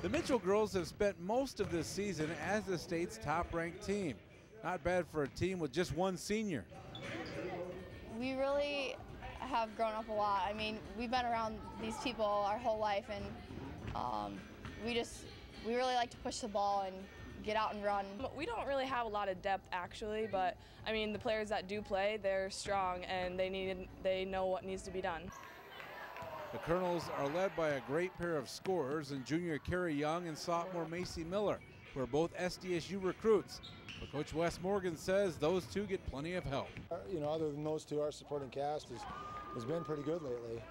The Mitchell girls have spent most of this season as the state's top-ranked team. Not bad for a team with just one senior. We really have grown up a lot. I mean, we've been around these people our whole life, and we really like to push the ball and get out and run. We don't really have a lot of depth actually, but I mean the players that do play, they're strong and they know what needs to be done. The Colonels are led by a great pair of scorers in junior Carrie Young and sophomore Macy Miller, who are both SDSU recruits. But Coach Wes Morgan says those two get plenty of help. Other than those two, our supporting cast has been pretty good lately.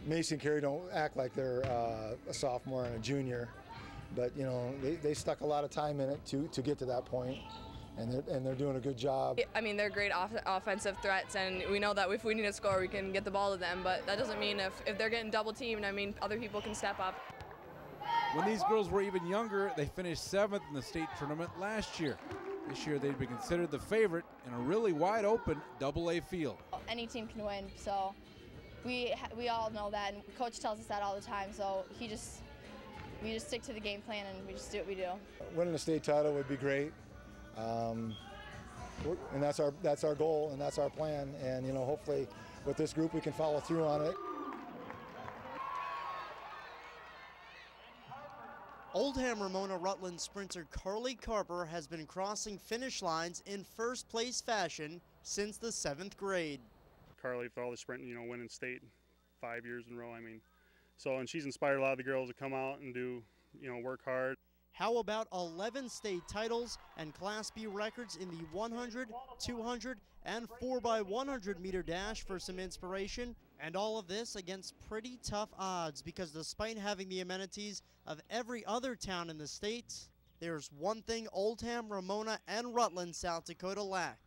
Macy and Carrie don't act like they're a sophomore and a junior, but they stuck a lot of time in it to get to that point, and they're doing a good job. I mean, they're great offensive threats, and we know that if we need to score, we can get the ball to them, but that doesn't mean if they're getting double teamed, I mean, other people can step up. When these girls were even younger, they finished 7th in the state tournament last year. This year they'd be considered the favorite in a really wide open AA field. Any team can win, so we all know that, and Coach tells us that all the time, so we just stick to the game plan and we just do what we do. Winning a state title would be great, and that's our goal and that's our plan, and hopefully with this group we can follow through on it. Oldham Ramona Rutland sprinter Carly Carper has been crossing finish lines in first place fashion since the 7th grade. Carly, with all the sprinting, winning state 5 years in a row, and she's inspired a lot of the girls to come out and do, work hard. How about 11 state titles and Class B records in the 100, 200, and 4x100 meter dash for some inspiration? And all of this against pretty tough odds, because despite having the amenities of every other town in the state, there's one thing Oldham, Ramona, and Rutland, South Dakota lack: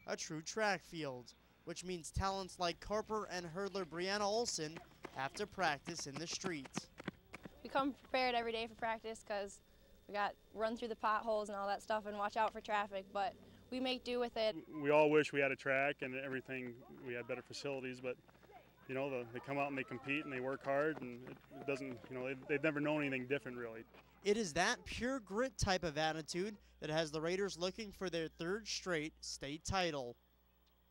a true track field, which means talents like Carper and hurdler Brianna Olson have to practice in the streets. We come prepared every day for practice because we got run through the potholes and all that stuff and watch out for traffic, but we make do with it. We all wish we had a track and everything, we had better facilities, but they come out and they compete and they work hard, and it doesn't, they've never known anything different really. It is that pure grit type of attitude that has the Raiders looking for their 3rd straight state title.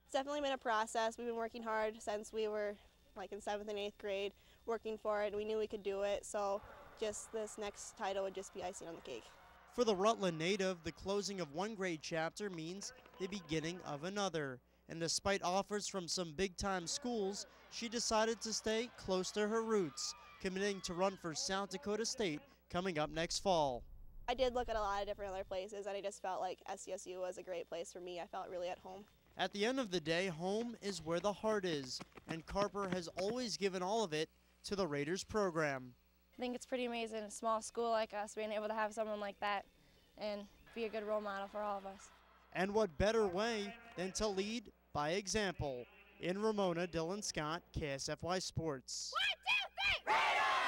It's definitely been a process. We've been working hard since we were like in 7th and 8th grade, working for it, and we knew we could do it, so just this next title would just be icing on the cake. For the Rutland native, the closing of one grade chapter means the beginning of another. And despite offers from some big-time schools, she decided to stay close to her roots, committing to run for South Dakota State coming up next fall. I did look at a lot of different other places, and I just felt like SDSU was a great place for me. I felt really at home. At the end of the day, home is where the heart is, and Carper has always given all of it to the Raiders program. I think it's pretty amazing, a small school like us being able to have someone like that and be a good role model for all of us. And what better way than to lead by example? In Ramona, Dylan Scott, KSFY Sports. 1, 2, 3, Raiders!